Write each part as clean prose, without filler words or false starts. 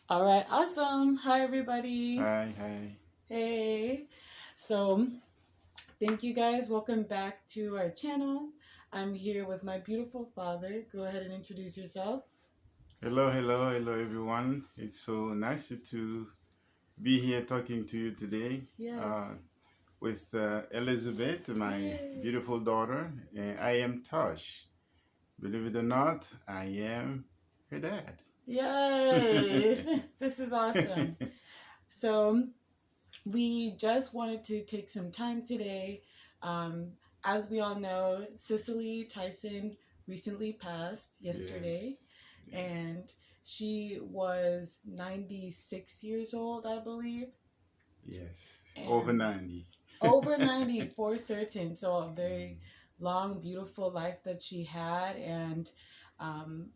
All right, awesome. Hi, everybody. Hi, hi. Hey. So, thank you guys. Welcome back to our channel. I'm here with my beautiful father. Go ahead and introduce yourself. Hello, hello, hello, everyone. It's so nice to be here talking to you today Yes. with Elizabeth, my Yay. beautiful daughter. And I am Tosh. Believe it or not, I am her dad. Yes. This is awesome. So, we just wanted to take some time today. Um, as we all know, Cicely Tyson recently passed yesterday, Yes, yes, and she was 96 years old, I believe, yes. Over and 90. over 90 for certain. So, a very long, beautiful life that she had. And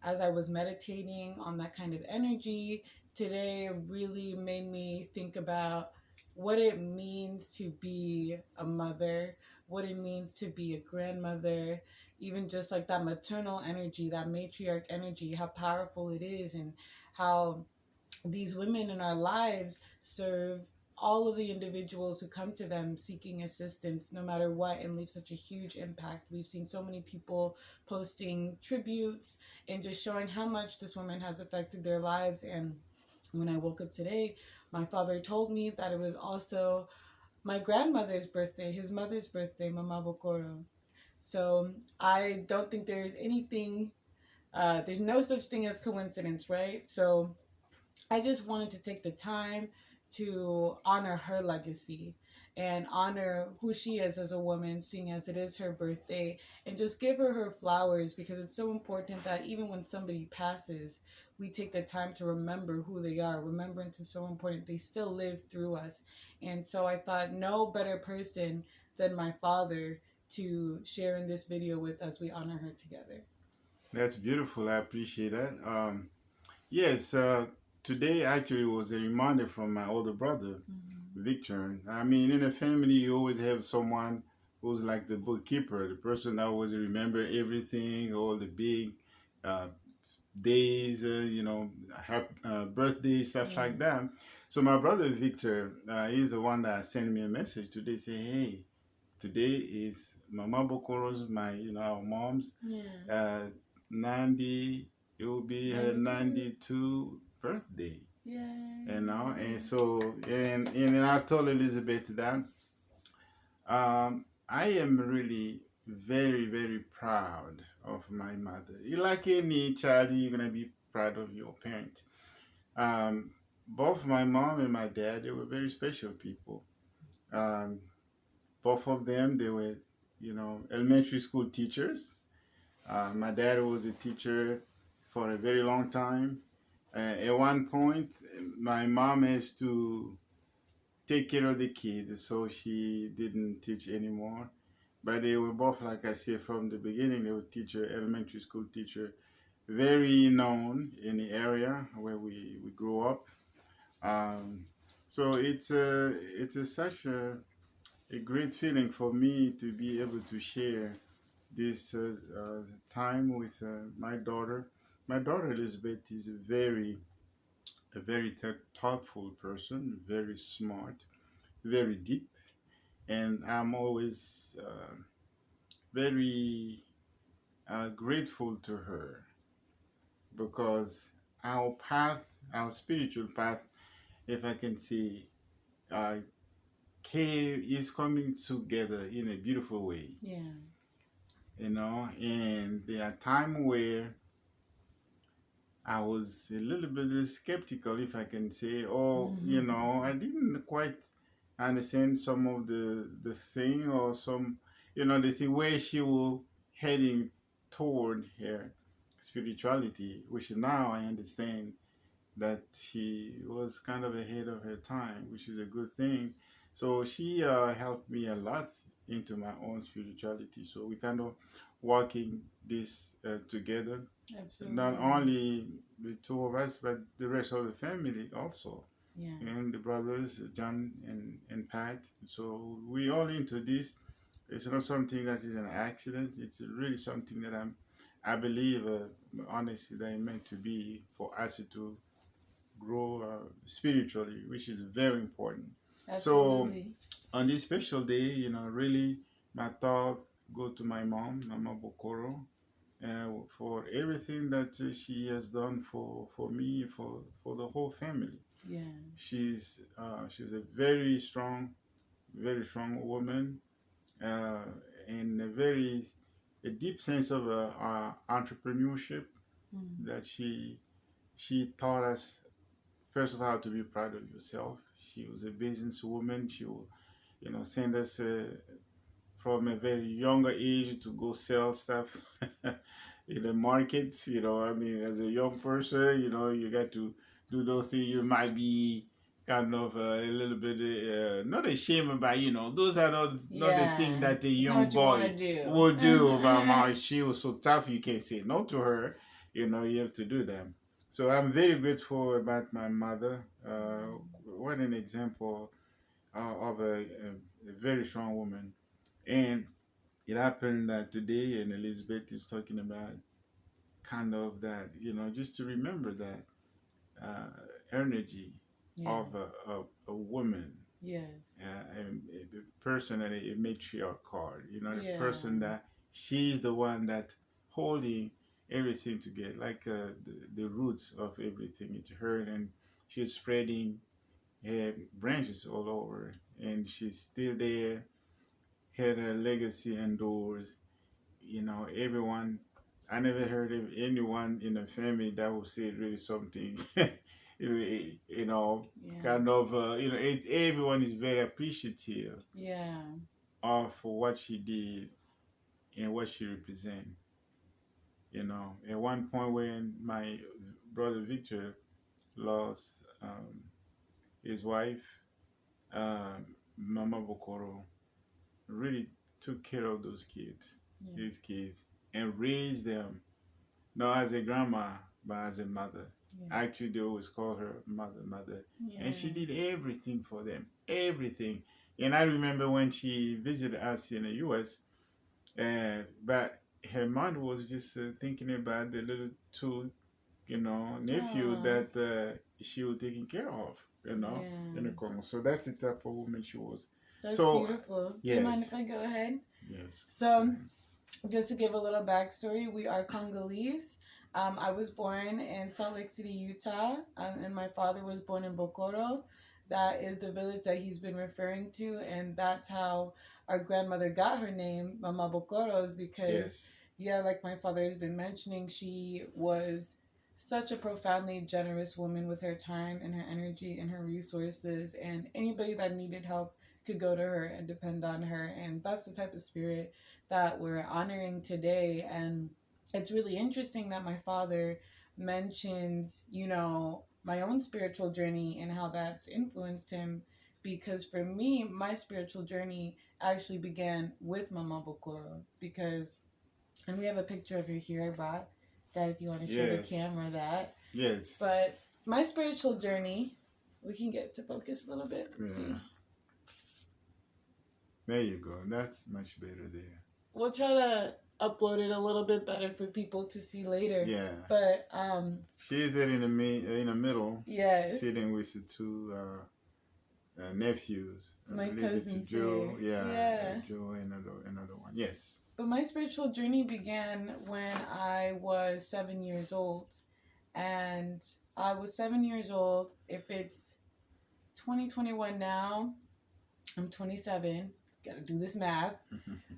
as I was meditating on that kind of energy today, it really made me think about what it means to be a mother, what it means to be a grandmother, even just like that maternal energy, that matriarch energy, how powerful it is, and how these women in our lives serve all of the individuals who come to them seeking assistance no matter what, and leave such a huge impact. We've seen so many people posting tributes and just showing how much this woman has affected their lives. And when I woke up today, my father told me that it was also my grandmother's birthday, his mother's birthday, Maman Bokoro. So I don't think there's anything, there's no such thing as coincidence, right? So I just wanted to take the time to honor her legacy and honor who she is as a woman, seeing as it is her birthday, and just give her her flowers, because it's so important that even when somebody passes, we take the time to remember who they are. Remembrance is so important. They still live through us. And so I thought no better person than my father to share in this video with as we honor her together. That's beautiful. I appreciate that. Yes, today actually was a reminder from my older brother, Mm-hmm. Victor. I mean, in a family, you always have someone who's like the bookkeeper, the person that always remember everything, all the big uh, days, birthdays, stuff Yeah. like that. So my brother Victor, he's the one that sent me a message today, say, "Hey, today is Mama Bokoro's, our mom's, Yeah. uh, 90. It will be her 92. 92 birthday." And Yay. so and I told Elizabeth that I am really very very proud of my mother. Like any child, you're gonna be proud of your parents. Um, both my mom and my dad, they were very special people. Um, both of them, they were, elementary school teachers. My dad was a teacher for a very long time. At one point, my mom has to take care of the kids, so she didn't teach anymore. But they were both, like I said, from the beginning, they were teacher, elementary school teacher, very known in the area where we grew up. Um, so such a great feeling for me to be able to share this time with my daughter. My daughter Elizabeth is a very thoughtful person, very smart, very deep, and I'm always very grateful to her because our spiritual path, if I can say, uh, is coming together in a beautiful way, Yeah. and there are times where I was a little bit skeptical, if I can say, or I didn't quite understand some of the thing or some, the thing where she was heading toward her spirituality, which now I understand that she was kind of ahead of her time, which is a good thing. So she helped me a lot into my own spirituality. So we kind of walking this together, not Absolutely. only the two of us, but the rest of the family also, Yeah. and the brothers John and Pat. So we all into this. It's not something that is an accident. It's really something I believe, honestly, that it meant to be for us to grow spiritually, which is very important. So Absolutely. on this special day, really, my thoughts go to my mom, Mama Bokoro, for everything that she has done for me, for the whole family. Yeah. She's a very strong woman, uh, and a deep sense of entrepreneurship Mm. that she taught us first of all to be proud of yourself. She was a businesswoman. She will, send us from a very younger age to go sell stuff in the markets. I mean, as a young person, you got to do those things. You might be kind of a little bit not ashamed about. Those are not the thing Yeah. that a It's not young what you want to boy do. would do. About how she was so tough, you can't say no to her. You have to do that. So I'm very grateful about my mother. What an example of a very strong woman. And it happened that today, and Elizabeth is talking about kind of that, just to remember that uh, energy Yeah. of a woman, Yes. a person that a matriarch card, a Yeah. person that she's the one that holding everything together, like the roots of everything. It's her, and she's spreading her branches all over, and she's still there. Her legacy endures. Everyone. I never heard of anyone in the family that would say really something. you know, Yeah. kind of. Everyone is very appreciative Yeah. of what she did and what she represents. At one point when my brother Victor lost his wife, Mama Bokoro really took care of those kids, Yeah. his kids, and raised them not as a grandma but as a mother. Yeah. Actually, they always call her mother, and she Yeah. did everything for them, everything. And I remember when she visited us in the U.S., but her mind was just thinking about the little two, nephew Aw. that she was taking care of, in the Yeah. Congo. So that's the type of woman she was. That's So beautiful. Do you mind if yes, I go ahead? yes. So, just to give a little backstory, we are Congolese. I was born in Salt Lake City, Utah, and my father was born in Bokoro. That is the village that he's been referring to, and that's how our grandmother got her name, Mama Bokoro, is because, Yes. yeah, like my father has been mentioning, she was such a profoundly generous woman with her time and her energy and her resources, and anybody that needed help could go to her and depend on her, and that's the type of spirit that we're honoring today. And it's really interesting that my father mentions, my own spiritual journey and how that's influenced him. Because for me, my spiritual journey actually began with Mama Bokoro. Because, and we have a picture of her here I brought that if you want to show the Yes. camera that. Yes. But my spiritual journey, we can get to focus a little bit. Let's Yeah. see. There you go. That's much better there. We'll try to upload it a little bit better for people to see later. Yeah. But she's there in the middle. yes. Sitting with the two nephews. My cousins Joe. there. Yeah. Joe and another one. Yes. But my spiritual journey began when I was 7 years old. And I was 7 years old. If it's 2021 now, I'm 27. Gotta do this math.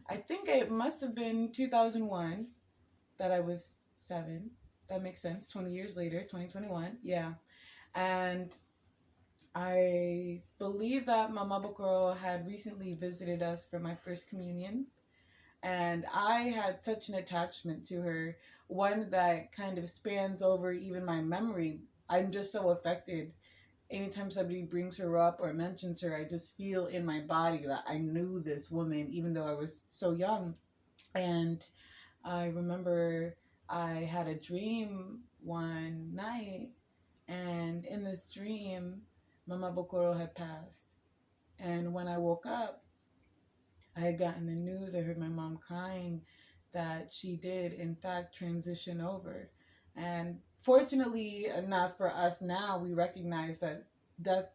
I think it must have been 2001 that I was 7. That makes sense. 20 years later, 2021. Yeah. And I believe that Mama Bokoro had recently visited us for my first communion. And I had such an attachment to her, one that kind of spans over even my memory. I'm just so affected. Anytime somebody brings her up or mentions her, I just feel in my body that I knew this woman, even though I was so young. And I remember I had a dream one night, and in this dream, Mama Bokoro had passed. And when I woke up, I had gotten the news. I heard my mom crying that she did, in fact, transition over. And fortunately enough for us now, we recognize that death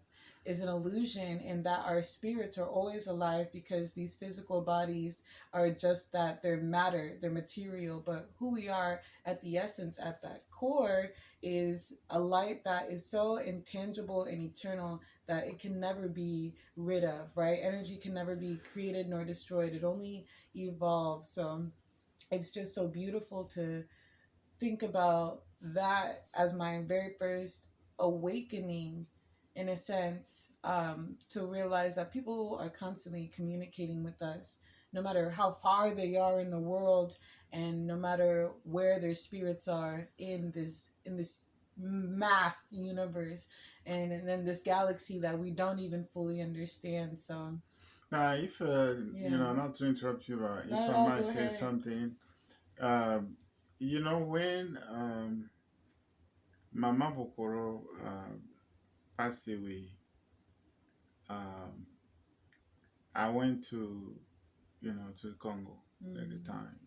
is an illusion and that our spirits are always alive, because these physical bodies are just that, they're matter, they're material, but who we are at the essence, at that core, is a light that is so intangible and eternal that it can never be rid of, right? Energy can never be created nor destroyed, it only evolves. So it's just so beautiful to think about that as my very first awakening, in a sense, to realize that people are constantly communicating with us, no matter how far they are in the world, and no matter where their spirits are in this vast universe, and then this galaxy that we don't even fully understand. So Now, if you yeah, know, not to interrupt you, but not if at I all. might Go say ahead. something, um, you know, when Maman Bokoro passed away, um, I went to, you know, to Congo at the time,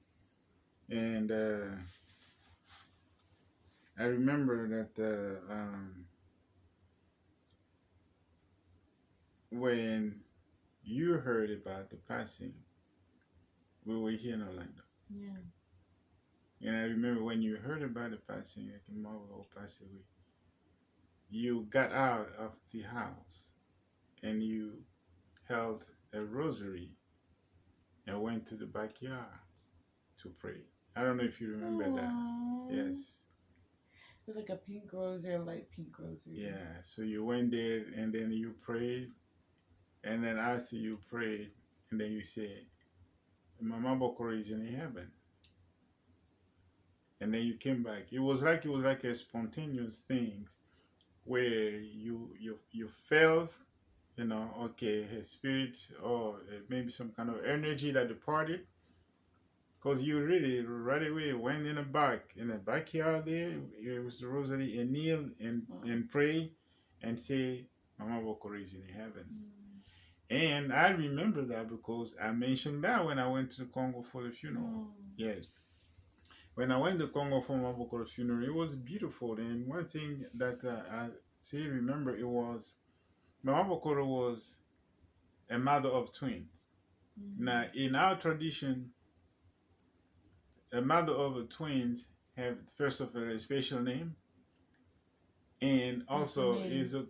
and I remember that when you heard about the passing, we were here in Orlando. Yeah. And I remember when you heard about the passing, like Mama passed away, you got out of the house and you held a rosary and went to the backyard to pray. I don't know if you remember that. Aww. Yes. It was like a pink rosary, a light pink rosary. Yeah. So you went there and then you prayed. And then after you prayed, and then you said, Mama Bokoro is in heaven. And then you came back. It was like a spontaneous thing where you felt, you know, okay, his spirit or maybe some kind of energy that departed, because you really right away went in the backyard there. It was the rosary and kneel and pray and say, Mama Bokoro is in heaven. And I remember that because I mentioned that when I went to Congo for the funeral. Yes. When I went to Congo for Mama Bokoro's funeral, it was beautiful. And one thing that I still remember, it was Mama Bokoro was a mother of twins. Now, in our tradition, a mother of twins have first of all a special name, and also is a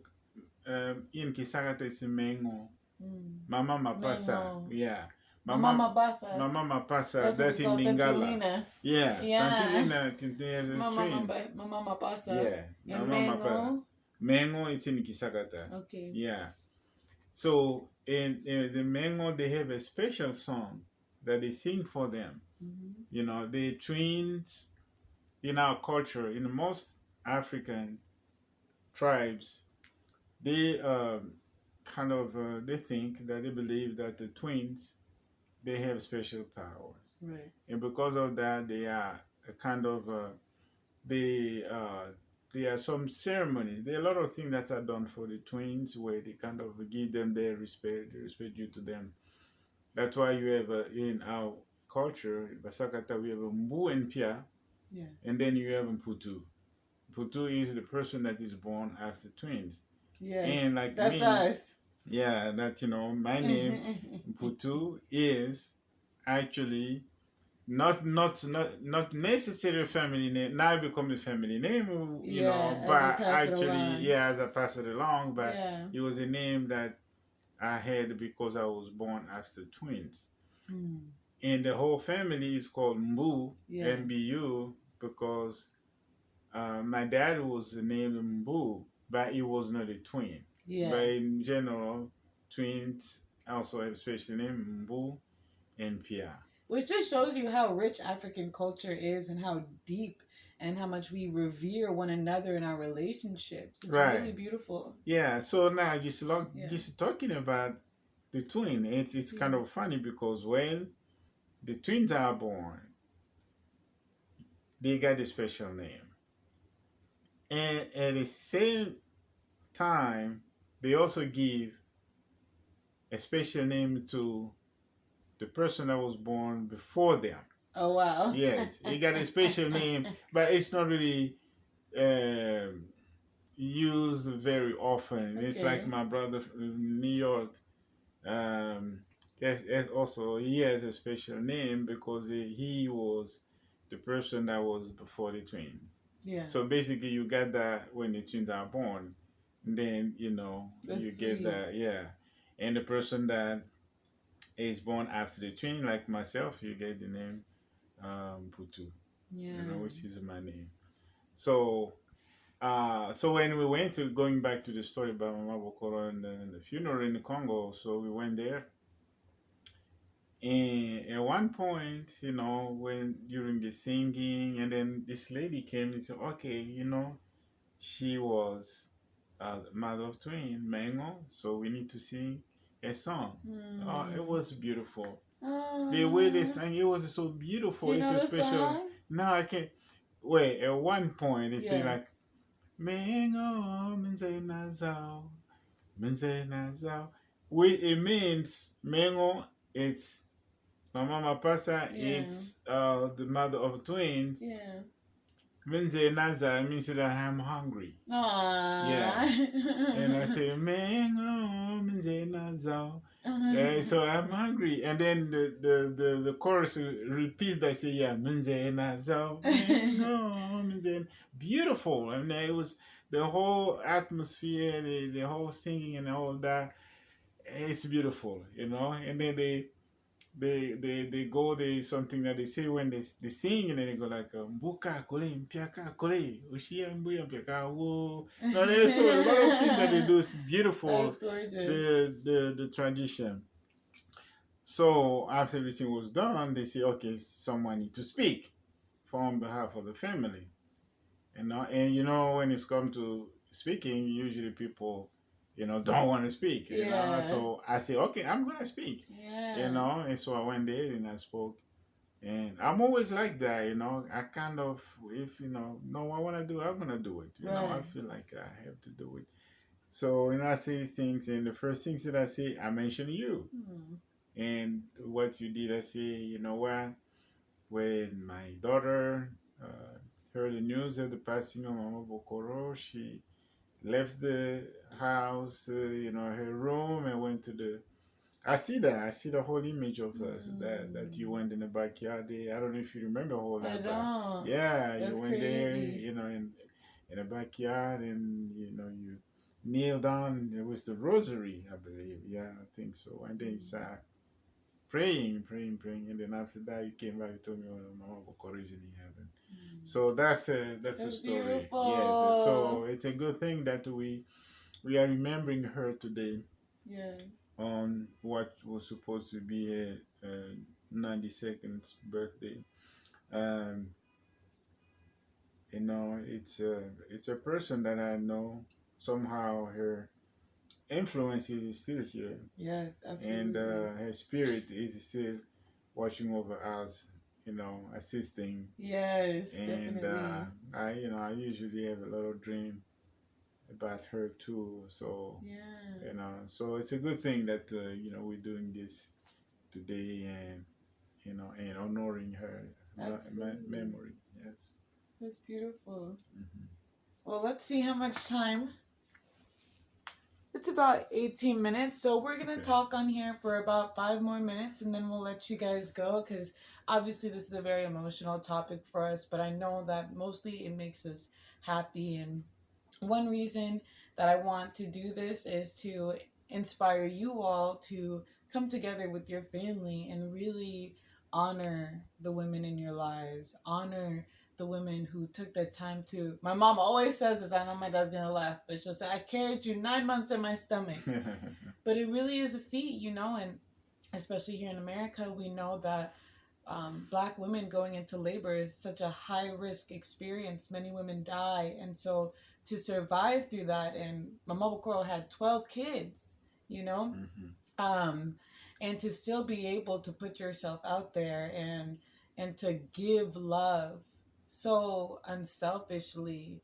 in Kisagata it's Mengo. Mama Mapasa. Mengo. Yeah. Mama Mabasa. Mama Mapasa. That's what That's we in call Lingala. Tantilina. Yeah. Yeah. Tantilina is a Mama Mapasa. Yeah. And Mama Mapasa. Mengo. Mengo is in Kisagata. Okay. Yeah. So in the Mengo, they have a special song that they sing for them. You know, the twins in our culture, in most African tribes, they kind of they think that they believe that the twins, they have special powers, Right. and because of that, they are a kind of they there are some ceremonies. There are a lot of things that are done for the twins where they kind of give them their respect, the respect due to them. That's why you have in our culture, in Basakata, we have a Mbu and Pia, and then you have a Mputu. Mputu is the person that is born after twins. Yes, and like that's me, us. Yeah, that, you know, my name Mputu is actually not necessarily a family name. Now it becomes a family name, you know, but actually, yeah, as I pass it along, but it was a name that I had because I was born after twins. And the whole family is called Mbu, MBU, because my dad was named Mbu, but he was not a twin. Yeah. But in general, twins also have a special name, Mbu and Pia. Which just shows you how rich African culture is and how deep and how much we revere one another in our relationships. It's really beautiful. Yeah, so now just talking about the twin, it's kind of funny because when the twins are born, they got a special name. And at the same time, they also give a special name to the person that was born before them. Oh, wow. Yes, he got a special name, but it's not really um, use very often. It's like Okay. my brother from New York. Um, also, he has a special name because he was the person that was before the twins. Yeah. So basically, you get that when the twins are born, then you That's get sweet. that, yeah. And the person that is born after the twin, like myself, you get the name Putu, Yeah. which is my name. So so when we went to going back to the story about Mama Bokoro and the funeral in the Congo, so we went there, and at one point, when during the singing, and then this lady came and said, "Okay, she was the mother of twin, Mango, so we need to sing a song." Oh, it Mm. was beautiful. The way they Uh, sang, it was so do beautiful. you It's know a the special. song? Now I can't. Wait, at one point they say Yeah. like, Mengo Menze Nazao, Menze Nazao. It means Mengo, it's my mama Pasa, Yeah. it's the mother of twins. Yeah. Menze Nazao means that I'm hungry. Yeah. And I Aww. say, Mengo Menze Nazao. Yeah, so I'm hungry, and then the chorus repeats that. Say, yeah, Menze Nazao, Mengo Menze. Beautiful. I mean, it was the whole atmosphere, the whole singing and all that. It's beautiful, And then they go, they something that they say when they sing, and then they go like mbuka kole mpiaka kole ushia mbuya mpiaka wo. No, there's so a lot of things that they do is beautiful. That's gorgeous. The tradition. So after everything was done, they say, okay, someone need to speak on behalf of the family. And when it's come to speaking, usually people, don't want to speak. Yeah. So I say, okay, I'm gonna speak. Yeah. And so I went there and I spoke. And I'm always like that. I kind of, if no, I want to do, I'm gonna do it. I Right. feel like I have to do it. So I say things, and the first things that I say, I mention you. Hmm. And what you did, I say, what? When my daughter heard the news of the passing of Mama Bokoro, she left the house, her room, and went to the. I see that. I see the whole image of us that you went in the backyard there. I don't know if you remember all I that, but don't. yeah, you That's went there, crazy. in the backyard, and you kneeled down. It was the rosary, I believe. Yeah, I think so. And then you sat praying, praying, praying, and then after that you came back and told me, "Oh, Mama Bokoro is in heaven." So that's a That's story. Yes, so beautiful. it's a good thing that we are remembering her today Yes. on what was supposed to be a 92nd birthday. Um, it's a person that I know. Somehow her influence is still here, Yes, and absolutely. her spirit is still watching over us, assisting. Yes, And definitely. I usually have a little dream about her too. So Yeah. so it's a good thing that we're doing this today, and and honoring her Absolutely. memory. Yes. That's beautiful. Hmm. Well, let's see how much time. It's about 18 minutes, so we're going to Okay. talk on here for about 5 more minutes and then we'll let you guys go because obviously this is a very emotional topic for us, but I know that mostly it makes us happy. And one reason that I want to do this is to inspire you all to come together with your family and really honor the women in your lives, honor the women who took the time to. My mom always says this. I know my dad's gonna laugh, but she'll say, "I carried you 9 months in my stomach," but it really is a feat, and especially here in America, we know that Black women going into labor is such a high risk experience. Many women die, and so to survive through that, and Mama Bokoro had 12 kids, you know, Hmm. um, and to still be able to put yourself out there and to give love so unselfishly.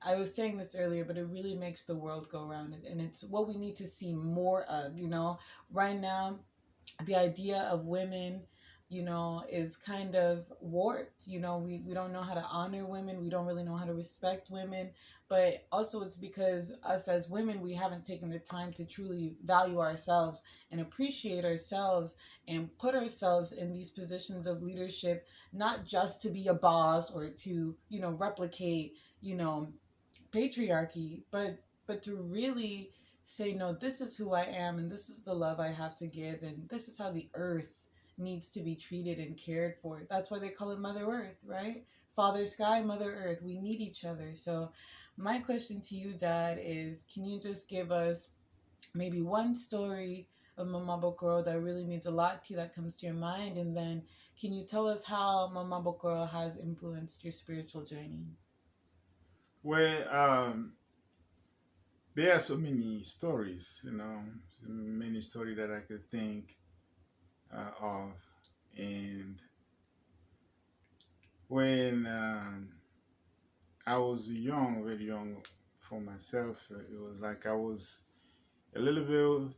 I was saying this earlier, but it really makes the world go around, and it's what we need to see more of. Right now, the idea of women is kind of warped. We don't know how to honor women. We don't really know how to respect women. But also, it's because us as women, we haven't taken the time to truly value ourselves and appreciate ourselves and put ourselves in these positions of leadership, not just to be a boss or to, replicate, patriarchy, but to really say, no, this is who I am, and this is the love I have to give, and this is how the earth needs to be treated and cared for. That's why they call it Mother Earth, right? Father Sky, Mother Earth. We need each other. So my question to you, Dad, is can you just give us maybe one story of Maman Bokoro that really means a lot to you that comes to your mind, and then can you tell us how Maman Bokoro has influenced your spiritual journey? Well, there are so many stories, many stories that I could think of. And when I was young, very young for myself, it was like I was a little bit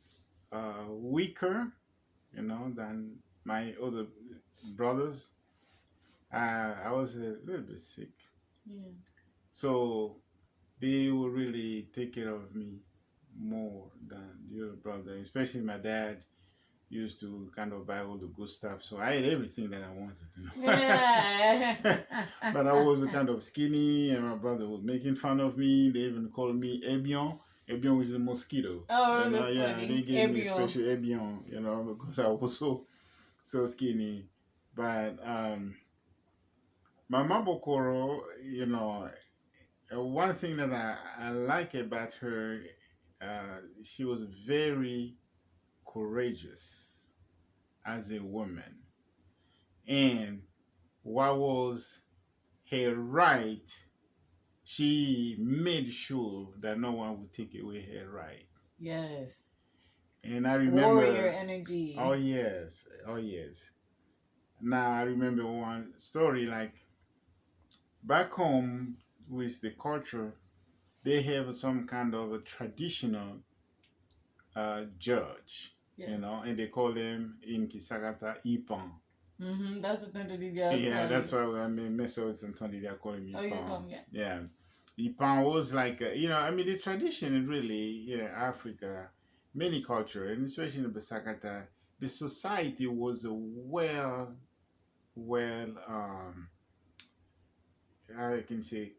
weaker, than my other brothers. I was a little bit sick. Yeah. So they would really take care of me more than the other brother, especially my dad used to kind of buy all the good stuff. So I ate everything that I wanted. Yeah. But I was kind of skinny, and my brother was making fun of me. They even called me Ebion. Ebion was a mosquito. Oh, that's Yeah, funny. they gave me a Ebion. special Ebion, because I was so skinny. But Mama Bokoro, one thing that I like about her, she was very courageous as a woman. And what was her right, she made sure that no one would take away her right. Yes. And I Warrior remember, energy. oh yes, oh yes. Now I remember one story, like back home with the culture, they have some kind of a traditional judge, Yeah. and they call them in Kisagata Ipan. That's what they Yeah, call that's it. why I mean, Mesos and Tony, they're calling me Oh, you Ipan. told me. Yeah. Ipan was like, the tradition is really, Africa, many culture, and especially in the Basakata, the society was I can say,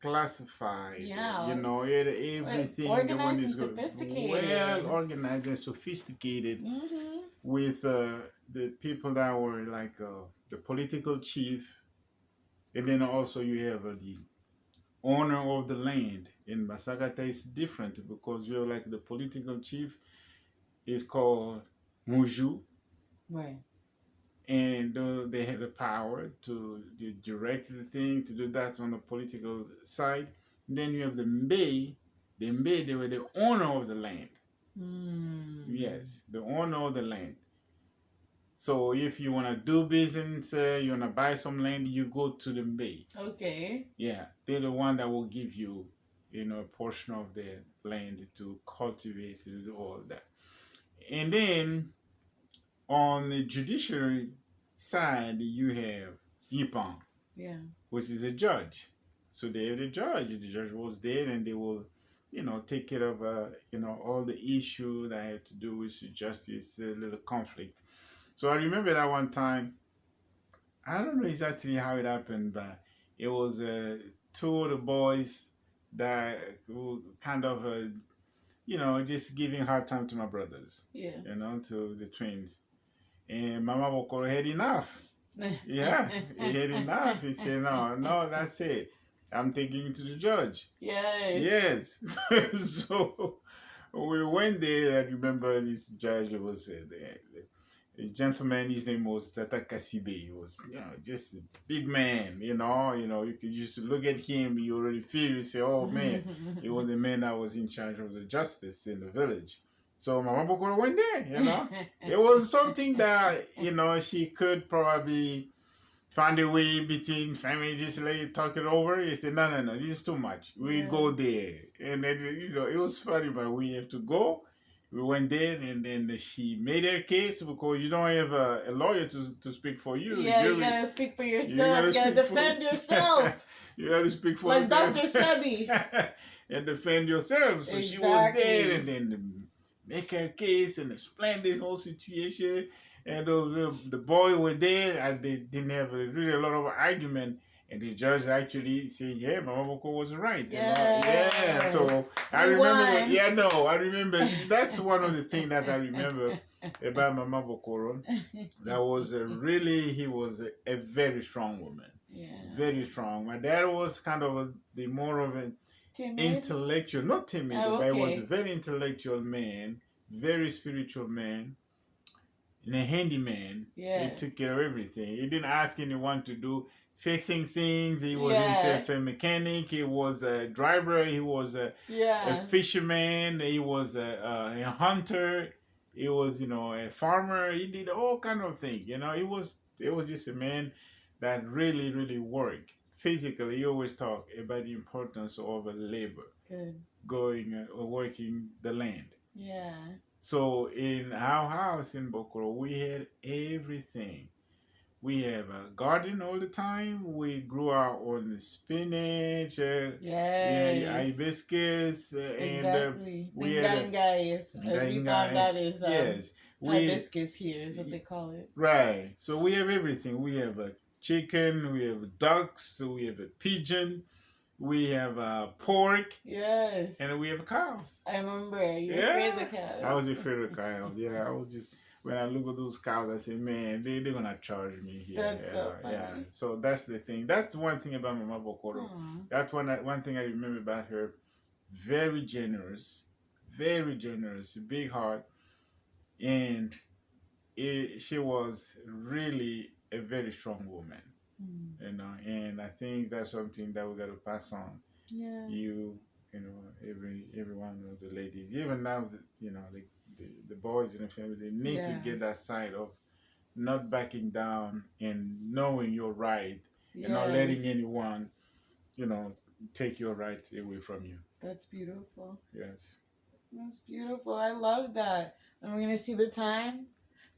classified. Yeah. Everything. The one Organized and is well sophisticated. organized and sophisticated, Mm-hmm. with the people that were like the political chief, and then also you have the owner of the land. In Masagata, it's different because you have like the political chief is called Muju, Right. and they have the power to direct the thing, to do that on the political side. Then you have the Mbe. The Mbe, they were the owner of the land. Yes, the owner of the land. So if you want to do business, you want to buy some land, you go to the Mbe. Okay. Yeah, they're the one that will give you, a portion of the land to cultivate, to do all that. And then on the judiciary side, you have Yipan, Yeah. which is a judge. So they have the judge. The judge was there, and they will, take care of, all the issue that have to do with justice, a little conflict. So I remember that one time. I don't know exactly how it happened, but it was two of the boys that who kind of, just giving hard time to my brothers, Yeah. to the twins. And Mama Bokoro had enough. Yeah, he had enough. He said, no, no, that's it. I'm taking you to the judge. Yes. Yes. So we went there. I remember this judge was a gentleman. His name was Tata Kasibe. He was, just a big man. You could just look at him. You already feel. You say, "Oh man," he was the man that was in charge of the justice in the village. So Mama Bokoro went there. It was something that she could probably find a way between family, just like talk it over. He said, "No, no, no, this is too much. We Yeah. go there," and then it was funny, but we have to go. we went there, and then she made her case because you don't have a lawyer to speak for you. Yeah, you gotta speak for yourself. You gotta defend yourself. You gotta speak for like yourself. Dr. Sebi. And defend yourself. So exactly. she was there, and then make her case and explain the whole situation. And those the boy were there, and they didn't have really a lot of argument. And the judge actually said, "Yeah, Maman Bokoro was right." Yes. Yeah. So I remember. Yeah, no, I remember. That's one of the things that I remember about Maman Bokoro. That was he was a very strong woman. Yeah. Very strong. My dad was kind of the more of an timid? Intellectual, not timid, but he was a very intellectual man, very spiritual man, and a handyman. Yeah. He took care of everything. He didn't ask anyone to do fixing things. He was himself a mechanic. He was a driver. He was a fisherman. He was a hunter. He was, a farmer. He did all kind of things. It was just a man that really, really worked. Physically, he always talk about the importance of labor. Good. Going or working the land. Yeah. So in our house in Bokoro, we had everything. We have a garden all the time. We grew our own spinach, hibiscus, exactly. We found that is hibiscus here is what they call it. Right. So we have everything. We have a chicken. We have ducks. We have a pigeon. We have pork. Yes. And we have cows. I remember. You were afraid of cows. I was afraid of cows. Yeah, I was just, when I look at those cows, I say, man, they're going to charge me here. That's so funny. Yeah, so that's the thing. That's one thing about Maman Bokoro. That's one thing I remember about her. Very generous, big heart. And she was really a very strong woman. And I think that's something that we got to pass on. Yeah. Every one of the ladies, even now, the boys in the family, they need to get that side of not backing down and knowing you're right and not letting anyone, take your right away from you. That's beautiful. Yes. That's beautiful. I love that. And we're gonna see the time.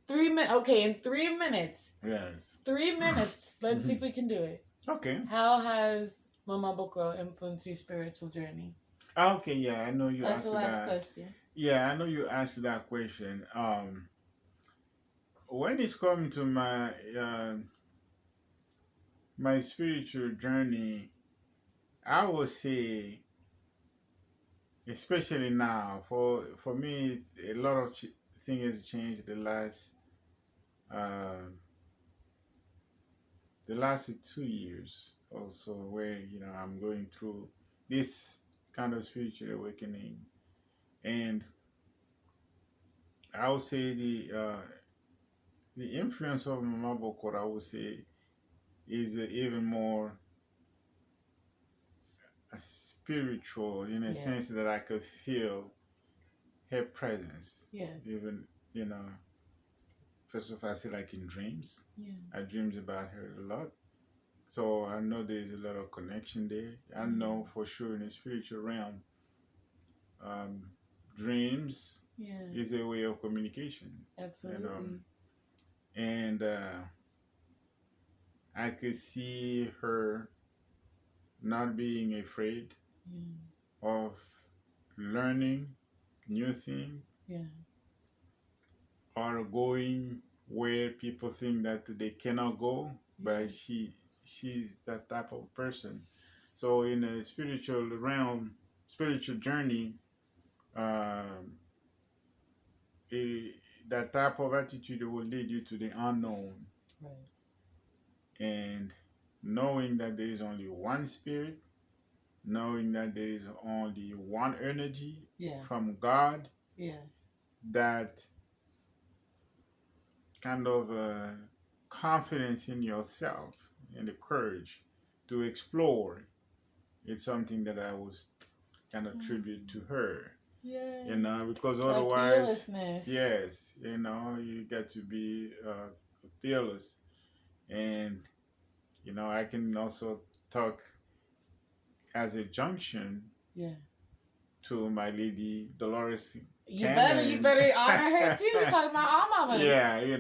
3 minutes. Okay, in 3 minutes. Yes. 3 minutes. Let's see if we can do it. Okay. How has Maman Bokoro influenced your spiritual journey? Okay, yeah, I know you asked that. That's the last question. Yeah, I know you asked that question. When it's come to my spiritual journey, I would say, especially now, for me, a lot of things has changed the last 2 years also, where I'm going through this kind of spiritual awakening. And I would say the influence of Maman Bokoro, I would say, is even more spiritual, in a sense that I could feel her presence. Yeah. Even, first of all, I say like in dreams. Yeah. I dreamed about her a lot. So I know there's a lot of connection there. I know for sure in the spiritual realm, dreams is a way of communication. Absolutely. And I could see her not being afraid of learning new things. Yeah. Or going where people think that they cannot go, but she's that type of person. So in a spiritual realm, spiritual journey, that type of attitude will lead you to the unknown. Right. And knowing that there is only one spirit, knowing that there is only one energy from God. Yes. That kind of confidence in yourself and the courage to explore. It's something that I was kind of tribute to her. Yeah. Because otherwise, yes, you got to be fearless. And, I can also talk as a junction. Yeah. to my lady Dolores You Cannon. better honor her too. We're talking about our mamas. Yeah,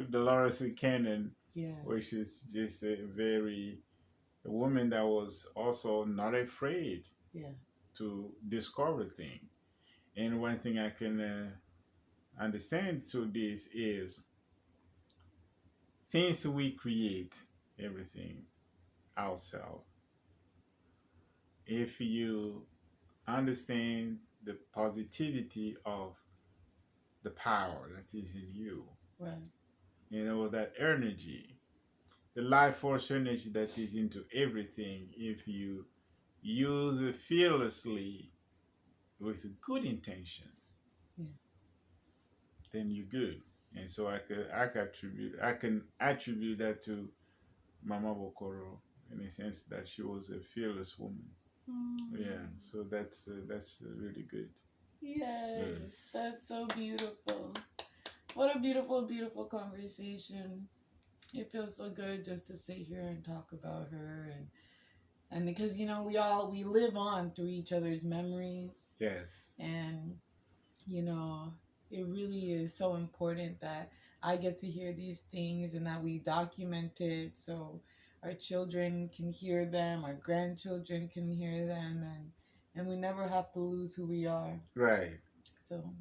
Dolores Cannon, Yeah. which is just a woman that was also not afraid Yeah. to discover things. And one thing I can understand through this is since we create everything ourselves, if you understand the positivity of the power that is in you, Right. that energy, the life force energy that is into everything, if you use it fearlessly with good intention, Yeah. then you're good. And so I can attribute that to Mama Bokoro in the sense that she was a fearless woman. Yeah, so that's really good. Yes, Yes. that's so beautiful. What a beautiful, beautiful conversation. It feels so good just to sit here and talk about her and because we live on through each other's memories Yes. and you know it really is so important that I get to hear these things and that we document it so our children can hear them, our grandchildren can hear them, and we never have to lose who we are. Right. So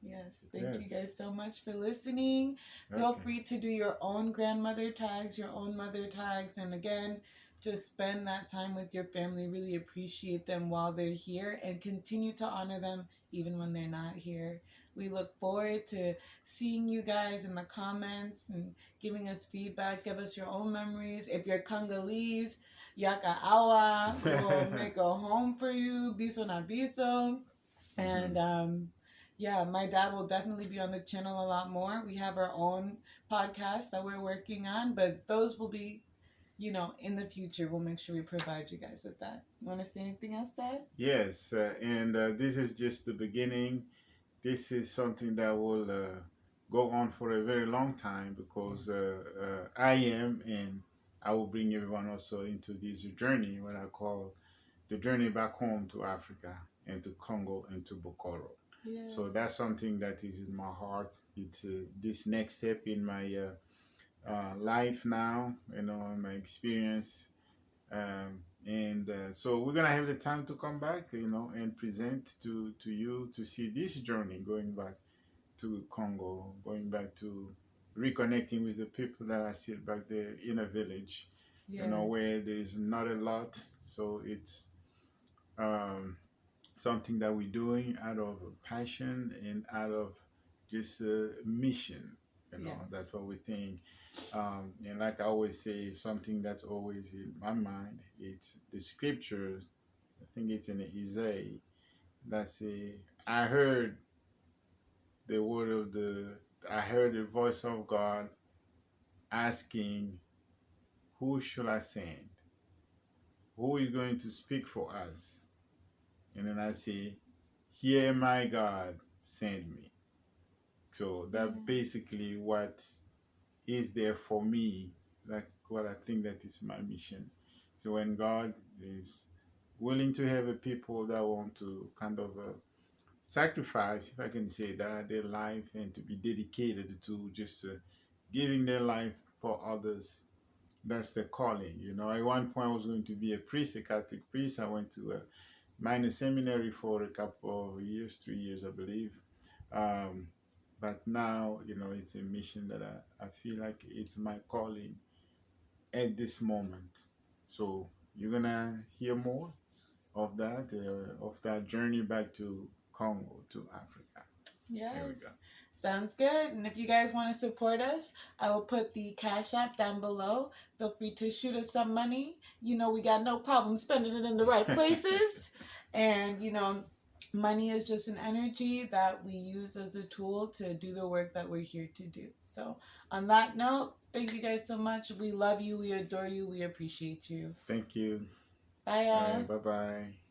yes, thank you Yes. guys so much for listening. Feel Okay. free to do your own grandmother tags, your own mother tags, and again, just spend that time with your family. Really appreciate them while they're here and continue to honor them even when they're not here. We look forward to seeing you guys in the comments and giving us feedback. Give us your own memories. If you're Congolese, Yaka Awa, we'll make a home for you. Biso na biso. And yeah, my dad will definitely be on the channel a lot more. We have our own podcast that we're working on, but those will be, in the future. We'll make sure we provide you guys with that. You want to say anything else, Dad? Yes, and this is just the beginning. This is something that will go on for a very long time because I am, and I will bring everyone also into this journey, what I call the journey back home to Africa and to Congo and to Bokoro. Yeah. So that's something that is in my heart. It's this next step in my life now, my experience. And so we're gonna have the time to come back, and present to you to see this journey going back to Congo, going back to reconnecting with the people that are still back there in a village, Yes. where there's not a lot. So it's um, something that we're doing out of passion and out of just a mission. Yes. That's what we think. And like I always say, something that's always in my mind, it's the scripture. I think it's in Isaiah that say, I heard the word of I heard the voice of God asking, who shall I send? Who is going to speak for us? And then I say, here am I, God, send me. So that basically what is there for me, like what I think that is my mission. So when God is willing to have a people that want to kind of sacrifice, if I can say that, their life and to be dedicated to just giving their life for others, that's the calling. At one point I was going to be a priest, a Catholic priest. I went to a minor seminary for a couple of years, 3 years, I believe. But now, it's a mission that I feel like it's my calling at this moment. So you're gonna hear more of that journey back to Congo, to Africa. Yes. There we go. Sounds good. And if you guys want to support us, I will put the Cashapp down below. Feel free to shoot us some money. We got no problem spending it in the right places. And, money is just an energy that we use as a tool to do the work that we're here to do. So, on that note, thank you guys so much. We love you. We adore you. We appreciate you. Thank you. Bye, y'all. Bye-bye.